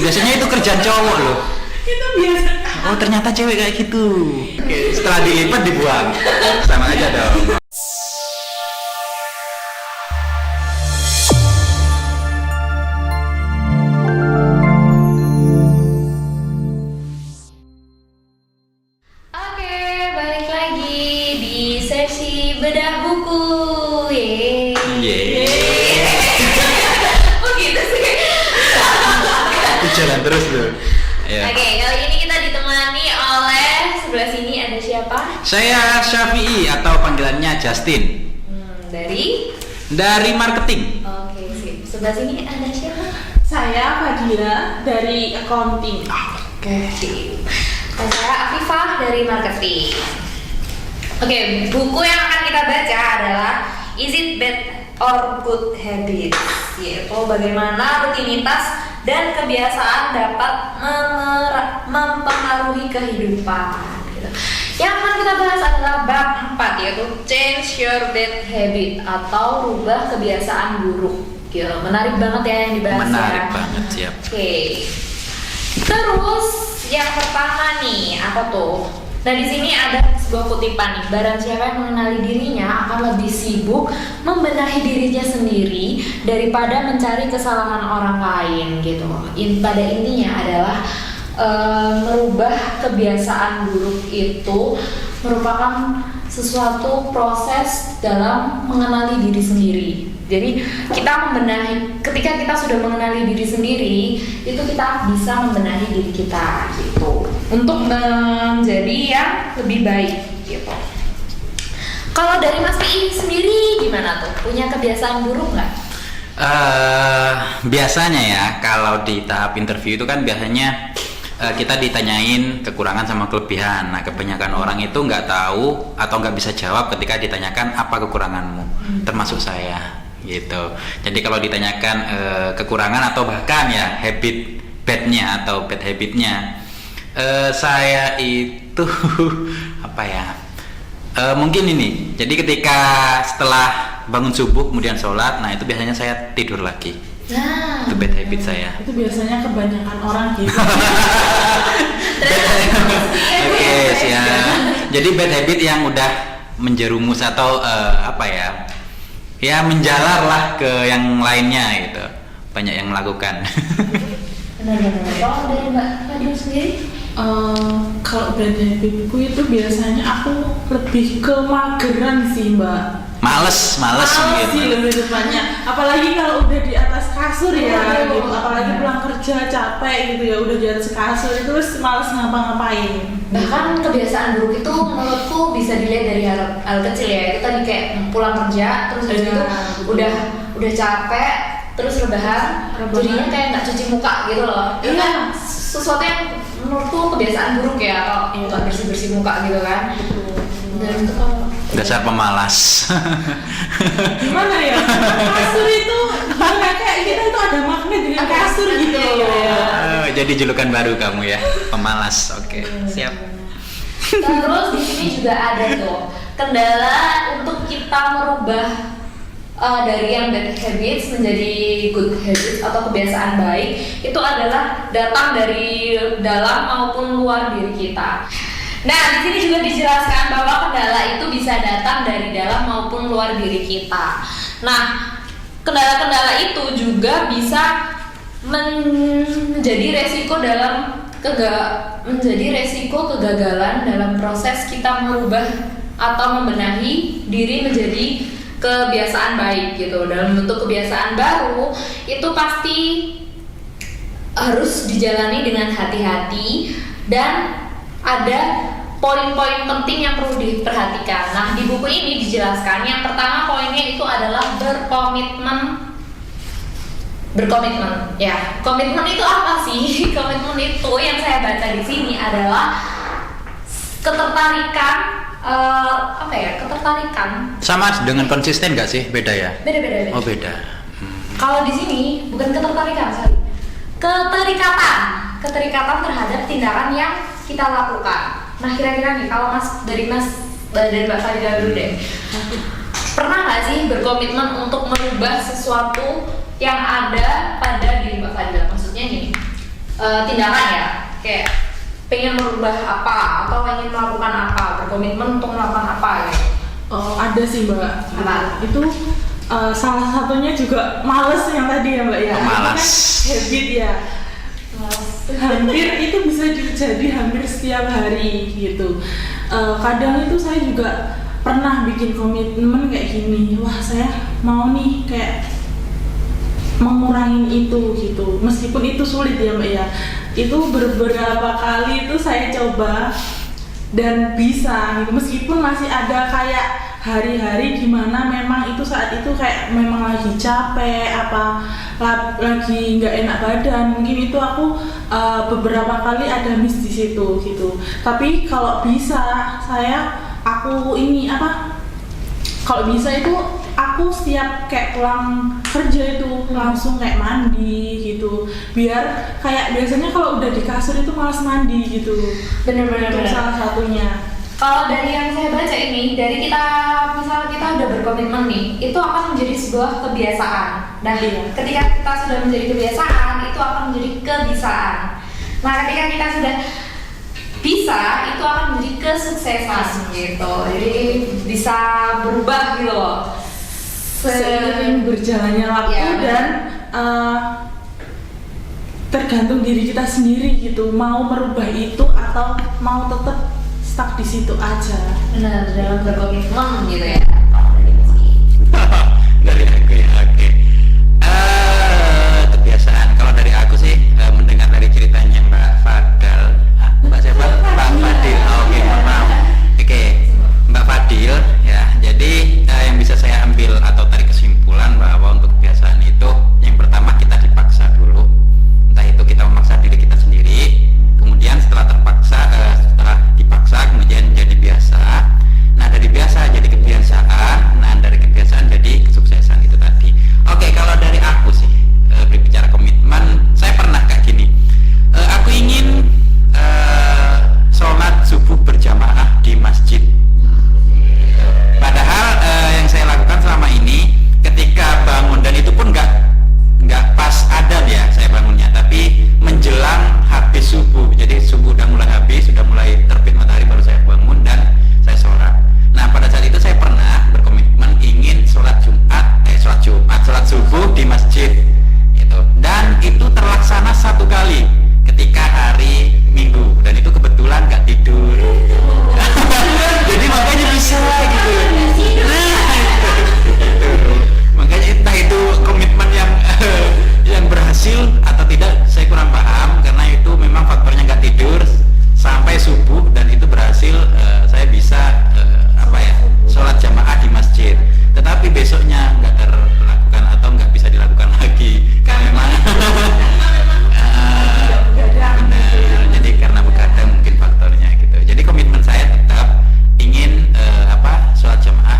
Biasanya itu kerjaan cowok loh. Itu biasa. Oh ternyata cewek kayak gitu. Oke, setelah dilipat dibuang. Sama aja dong. Oke, balik lagi di sesi bedah buku. Yeay. Oh gitu sih. Jalan terus loh. Ya. Oke, kali ini kita ditemani oleh sebelah sini ada siapa? Saya Syafi'i atau panggilannya Justin Dari marketing. Oke, sip. Sebelah sini ada siapa? Saya Fadila dari accounting. Oke, sip. Dan saya Afifah dari marketing. Oke, buku yang akan kita baca adalah Is It Bad or Good Habits? Yaitu bagaimana rutinitas dan kebiasaan dapat mempengaruhi kehidupan. Gitu. Yang akan kita bahas adalah bab 4, yaitu Change Your Bad Habit atau rubah kebiasaan buruk. Gitu. Menarik banget ya yang dibahas. Menarik ya. banget, siap. Oke. Terus yang pertama nih, apa tuh? Nah, di sini ada sebuah kutipan nih. Barang siapa yang mengenali dirinya akan lebih sibuk membenahi dirinya sendiri daripada mencari kesalahan orang lain gitu. Pada intinya adalah merubah kebiasaan buruk itu merupakan sesuatu proses dalam mengenali diri sendiri. Jadi kita ketika kita sudah mengenali diri sendiri, itu kita bisa membenahi diri kita gitu untuk menjadi yang lebih baik gitu. Kalau dari Mas Pi sendiri gimana tuh? Punya kebiasaan buruk nggak? Biasanya ya kalau di tahap interview itu kan biasanya kita ditanyain kekurangan sama kelebihan. Nah kebanyakan orang itu nggak tahu atau nggak bisa jawab ketika ditanyakan apa kekuranganmu, termasuk saya gitu. Jadi kalau ditanyakan kekurangan atau bahkan ya habit badnya atau bad habitnya, saya itu apa ya? Mungkin ini. Jadi ketika setelah bangun subuh kemudian sholat, nah itu biasanya saya tidur lagi. Nah, Itu bad habit saya. Itu biasanya kebanyakan orang gitu. Oke, siap. Jadi bad habit yang udah menjerumus atau apa ya? Ya menjalar lah ke yang lainnya gitu. Banyak yang melakukan. benar-benar. Kalau dari Mbak Fadil sendiri? Kalau bad habitku itu biasanya aku lebih ke mageran sih Mbak. Males sih gitu. lebih tepatnya. Apalagi kalau udah di atas kasur ya gitu. Apalagi pulang kerja capek gitu ya, udah di atas kasur itu terus males ngapa-ngapain. Bahkan kebiasaan buruk itu menurutku bisa dilihat dari hal kecil ya. Itu tadi kayak pulang kerja terus habis itu udah capek terus rebahan. Jadinya kayak nggak cuci muka gitu loh. Itu kan sesuatu yang menurutku kebiasaan buruk ya, kalau nggak bersih muka gitu kan. Dan itu kalau Dasar pemalas. Gimana ya? Kasur itu kayak kita itu ada magnet dengan kasur gitu ya. Jadi julukan baru kamu ya, pemalas. Oke, siap. Terus di sini juga ada tuh kendala untuk kita merubah dari yang bad habits menjadi good habits atau kebiasaan baik, itu adalah datang dari dalam maupun luar diri kita. Nah, di sini juga dijelaskan bahwa kendala itu bisa datang dari dalam maupun luar diri kita. Nah, kendala-kendala itu juga bisa menjadi resiko kegagalan dalam proses kita merubah atau membenahi diri menjadi kebiasaan baik gitu. Dalam bentuk kebiasaan baru itu pasti harus dijalani dengan hati-hati dan ada poin-poin penting yang perlu diperhatikan. Nah, di buku ini dijelaskan yang pertama poinnya itu adalah berkomitmen. Ya, komitmen itu apa sih? Komitmen itu yang saya baca di sini adalah ketertarikan. Ketertarikan. Sama dengan konsisten nggak sih? Beda ya? Beda. Oh beda. Kalau di sini bukan ketertarikan, sorry. Keterikatan terhadap tindakan yang kita lakukan. Nah, kira-kira nih kalau dari Mbak Fadila dulu deh. Pernah nggak sih berkomitmen untuk merubah sesuatu yang ada pada diri Mbak Fadila? Maksudnya nih, tindakan ya, kayak pengen merubah apa atau ingin melakukan apa, berkomitmen untuk melakukan apa gitu. Oh, ada sih Mbak. Apa? Itu salah satunya juga males yang tadi ya Mbak ya. Oh, malas. Itu kan habit ya. Hampir itu bisa jadi hampir setiap hari gitu. Kadang itu saya juga pernah bikin komitmen kayak gini. Wah, saya mau nih kayak mengurangin itu gitu. Meskipun itu sulit ya Mbak ya. Itu beberapa kali itu saya coba dan bisa gitu. Meskipun masih ada kayak hari-hari dimana memang itu saat itu kayak memang lagi capek lagi nggak enak badan, mungkin itu aku beberapa kali ada miss di situ gitu. Tapi kalau bisa kalau bisa itu aku setiap kayak pulang kerja itu langsung kayak mandi gitu, biar kayak biasanya kalau udah di kasur itu malas mandi gitu. Bener-bener. Itu salah satunya. Kalau dari yang saya baca ini, dari kita misalnya kita udah berkomitmen nih, itu akan menjadi sebuah kebiasaan. Nah, Iya. ketika kita sudah menjadi kebiasaan, itu akan menjadi kebisaan. Nah, ketika kita sudah bisa, itu akan menjadi kesuksesan gitu. Jadi bisa berubah gitu loh. Seiring berjalannya waktu Ya, dan tergantung diri kita sendiri gitu, mau merubah itu atau mau tetap stuck di situ aja. Benar, dalam berkomitmen gitu ya. Dari aku ya, oke. Kebiasaan. Kalau dari aku sih mendengar dari ceritanya Mbak Fadal, Mbak siapa? Mbak Fadil. Oke, maaf. Oke, Mbak Fadil ya. Jadi yang bisa saya ambil atau tarik kesimpulan bahwa untuk kebiasaan itu yang pertama kita dipaksa dulu. Entah itu kita memaksa diri kita sendiri, kemudian setelah dipaksa kemudian jadi biasa. Nah, dari biasa jadi kebiasaan. Nah, dari kebiasaan jadi kesuksesan itu tadi. Oke, kalau dari aku sih berbicara komitmen, saya pernah kayak gini. Aku ingin sholat subuh berjamaah di masjid. Padahal yang saya lakukan selama ini ketika bangun, dan itu pun nggak pas adzan ya saya bangunnya, tapi menjelang habis subuh. Jadi subuh udah mulai habis, sudah mulai terbit matahari baru saya bangun dan saya sholat. Nah, pada saat itu saya pernah berkomitmen ingin sholat subuh di masjid gitu. Dan itu terlaksana satu kali ketika hari Minggu, dan itu kebetulan nggak tidur. Jadi makanya bisa gitu. Makanya entah itu komitmen yang berhasil atau tidak, saya kurang paham, karena itu memang faktornya nggak tidur sampai subuh, dan itu berhasil. Saya bisa sholat jamaah di masjid, tetapi besoknya nggak terlakukan atau nggak bisa dilakukan lagi karena memang benar. Jadi karena begadang mungkin faktornya gitu. Jadi komitmen saya tetap ingin sholat jamaah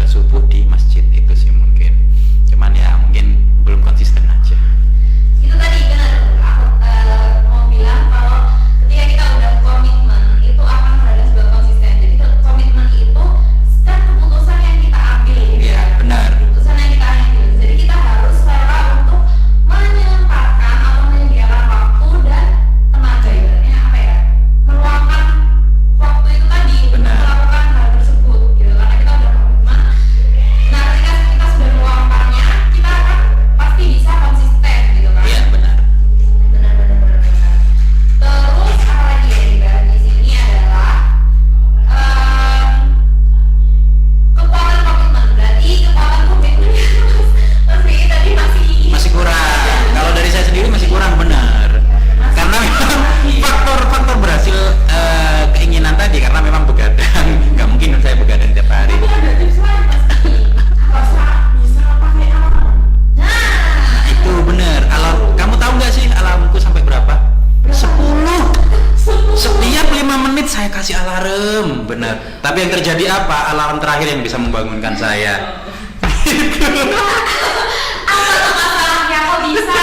subuh di masjid, itu sih mungkin. Cuman ya mungkin belum konsisten aja. Itu tadi benar, aku mau bilang kalau ketika kita udah komitmen itu akan ada sebuah konsisten. Jadi komitmen itu kan keputusan yang kita ambil gitu. Iya, benar. Keputusan yang kita ambil. Jadi kita harus rela untuk menyempatkan atau menyediakan waktu dan tenaga, ibaratnya apa ya? Meluangkan waktu itu tadi untuk Benar. melakukan hal tersebut gitu. Karena kita udah komitmen. Nah, ketika kita sudah meluangkannya, kita akan pasti bisa konsisten gitu kan. Iya, benar. Benar. Terus apa lagi yang dibahas di sini adalah kekuatan komitmen. Berarti kekuatan komitmen Mas Vicky tadi Masih kurang. Kalau dari saya sendiri masih kurang, benar. Karena memang faktor berhasil keinginan tadi, karena memang begadang. Nggak mungkin saya begadang tiap hari. Tapi ada tips lain Mas Vicky. Bisa pakai alarm. Nah, Itu benar. Kamu tahu nggak sih alarmku sampai berapa? 10. Setiap 5 menit saya kasih alarm, benar. Tapi yang terjadi apa? Alarm terakhir yang bisa membangunkan saya. apa tuh masalahnya kok bisa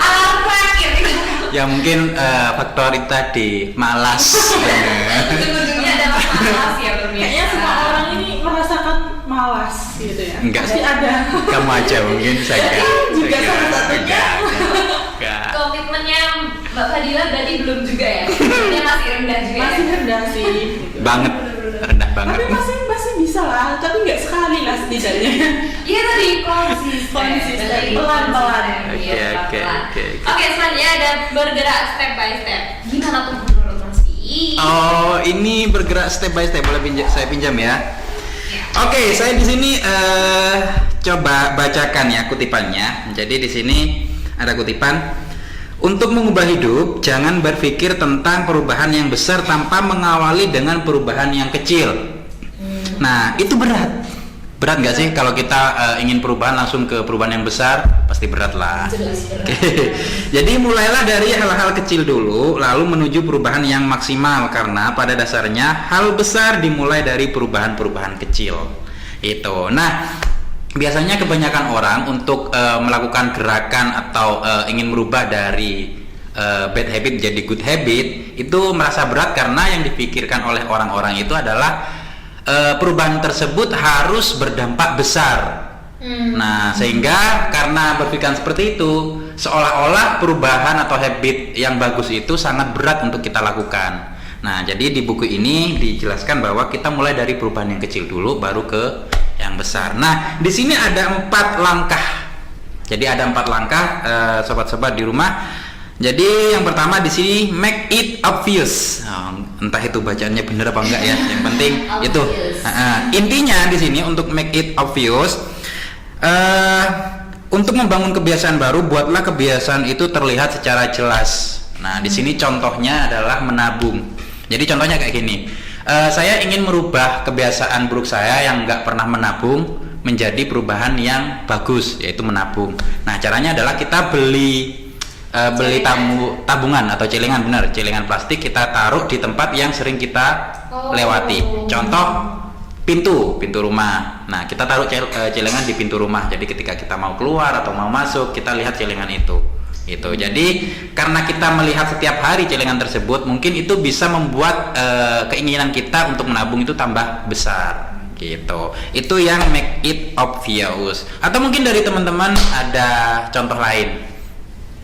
alarm terakhir gitu? Ya mungkin faktor itu tadi, malas. Benar. Ujung-ujungnya adalah malas ya Kayaknya berbiasa. semua orang ini merasakan malas gitu ya. Enggak Pasti sih. ada. Kamu aja mungkin, saya enggak. Juga Saya salah satunya. enggak. Komitmennya Mbak Fadila berarti belum juga ya? Dia masih rendah juga Masih ya? rendah sih gitu. Banget, rendah banget. Tapi masih bisa lah, tapi nggak sekali lah setidaknya. Iya tadi konsisten, pelan-pelan. Oke. Oke, selanjutnya ada bergerak step by step. Gimana tuh menurut Mas Fi? Oh, ini bergerak step by step. Boleh saya pinjam ya? Oke, saya di sini coba bacakan ya kutipannya. Jadi di sini ada kutipan. Untuk mengubah hidup, jangan berpikir tentang perubahan yang besar tanpa mengawali dengan perubahan yang kecil. Nah, itu berat. Berat nggak sih kalau kita ingin perubahan langsung ke perubahan yang besar? Pasti berat lah. Jelas berat. Oke. Jadi mulailah dari hal-hal kecil dulu, lalu menuju perubahan yang maksimal. Karena pada dasarnya hal besar dimulai dari perubahan-perubahan kecil. Itu. Nah, biasanya kebanyakan orang untuk melakukan gerakan atau ingin merubah dari bad habit jadi good habit itu merasa berat karena yang dipikirkan oleh orang-orang itu adalah perubahan tersebut harus berdampak besar. Nah, sehingga karena berpikiran seperti itu, seolah-olah perubahan atau habit yang bagus itu sangat berat untuk kita lakukan. Nah, jadi di buku ini dijelaskan bahwa kita mulai dari perubahan yang kecil dulu, baru ke yang besar. Nah, di sini ada 4 langkah. Jadi ada 4 langkah, sobat-sobat di rumah. Jadi yang pertama di sini make it obvious. Entah itu bacaannya benar apa enggak ya. Yang penting itu. Intinya di sini untuk make it obvious, untuk membangun kebiasaan baru, buatlah kebiasaan itu terlihat secara jelas. Nah, di sini contohnya adalah menabung. Jadi contohnya kayak gini. Saya ingin merubah kebiasaan buruk saya yang nggak pernah menabung menjadi perubahan yang bagus, yaitu menabung. Nah, caranya adalah kita beli tabungan atau celengan, benar, celengan plastik, kita taruh di tempat yang sering kita lewati. Contoh pintu rumah. Nah, kita taruh celengan di pintu rumah. Jadi ketika kita mau keluar atau mau masuk, kita lihat celengan itu. Jadi karena kita melihat setiap hari celengan tersebut, mungkin itu bisa membuat keinginan kita untuk menabung itu tambah besar gitu. Itu yang make it obvious. Atau mungkin dari teman-teman ada contoh lain.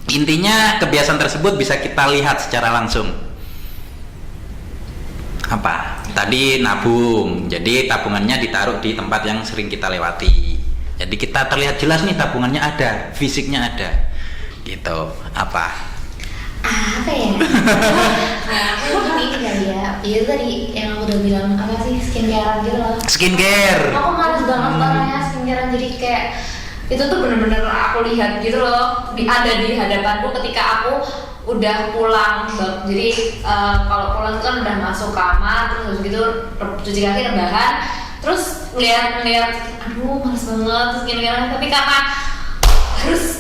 Intinya kebiasaan tersebut bisa kita lihat secara langsung. Apa? Tadi nabung. Jadi tabungannya ditaruh di tempat yang sering kita lewati. Jadi kita terlihat jelas nih tabungannya ada, fisiknya ada. Gitu. Apa ya? Aku gini kali ya. Itu tadi yang aku udah bilang apa sih, skincare gitu loh. Skincare. Aku males banget orangnya skincare, jadi kayak itu tuh bener-bener aku lihat gitu loh, ada di hadapanku ketika aku udah pulang. Jadi kalau pulang itu kan udah masuk kamar, terus gitu cuci kaki, rebahan, terus ngeliat aduh males banget skincare, tapi karena harus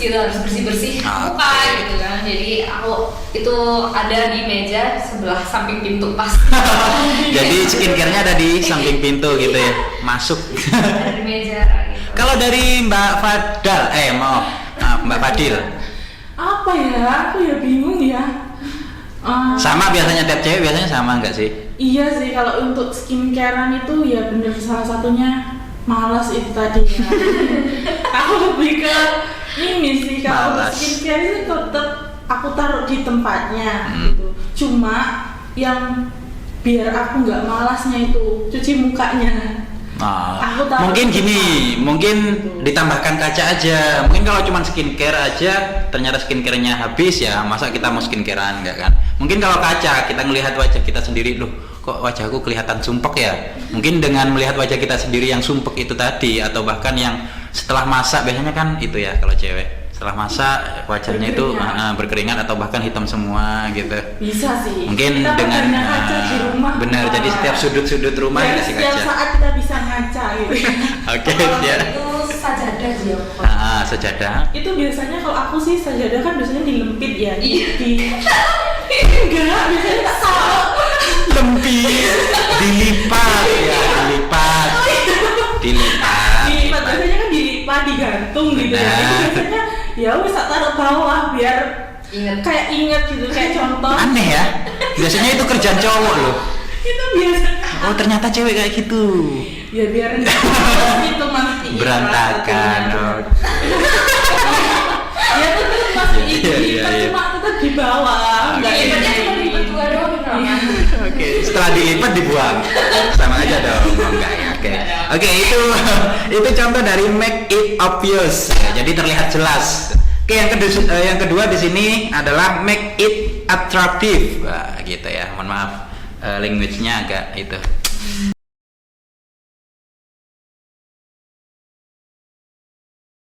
bersih muka gitu kan, jadi aku itu ada di meja sebelah samping pintu pas. Jadi skincare-nya ada di samping pintu gitu ya, masuk. Ada di meja gitu. Kalau dari Mbak Fadal, Mbak Fadil, Apa ya? Aku ya bingung ya. sama biasanya tiap cewek biasanya sama nggak sih? Iya sih, kalau untuk skincarean itu ya bener, salah satunya malas itu tadi ya. Aku lebih ke ini sih, kalau untuk skincare itu tetap aku taruh di tempatnya gitu. Cuma yang biar aku nggak malasnya itu cuci mukanya. Mungkin gini, mungkin ditambahkan kaca aja. Mungkin kalau cuma skincare aja, ternyata skincare-nya habis ya, masa kita mau skincarean enggak kan? Mungkin kalau kaca, kita ngelihat wajah kita sendiri, loh kok wajahku kelihatan sumpek ya? Mungkin dengan melihat wajah kita sendiri yang sumpek itu tadi, atau bahkan yang setelah masak, biasanya kan itu ya kalau cewek, setelah masak wajahnya itu berkeringat atau bahkan hitam semua gitu. Bisa sih. Mungkin kita dengan ngaca di rumah. benar, jadi setiap sudut-sudut rumah ya, dikasih setiap kaca. saat kita bisa ngaca gitu. Oke, ya. Itu sajadah sih ya. Sejadah. Itu biasanya kalau aku sih sajadah kan biasanya dilempit ya. Iya. Enggak, biasanya tak tahu. Lempit, dilipat ya, dilipat. Dilipat, biasanya kan dilipat, digantung gitu ya. Itu biasanya ya wis tak taruh bawah biar inget gitu, kayak contoh. Aneh ya. Biasanya itu kerjaan cowok loh. Itu biasa. Oh, ternyata cewek kayak gitu. Ya biar itu masih berantakan. Ya tetap masih dilipat, cuma tetap di bawah setelah dilipat dibuang. Sama aja dong. Oh, enggak ya. Oke, itu contoh dari make it obvious. Ya, jadi terlihat jelas. Oke, yang kedua di sini adalah make it attractive. Wah, gitu ya. Mohon maaf, language-nya agak itu.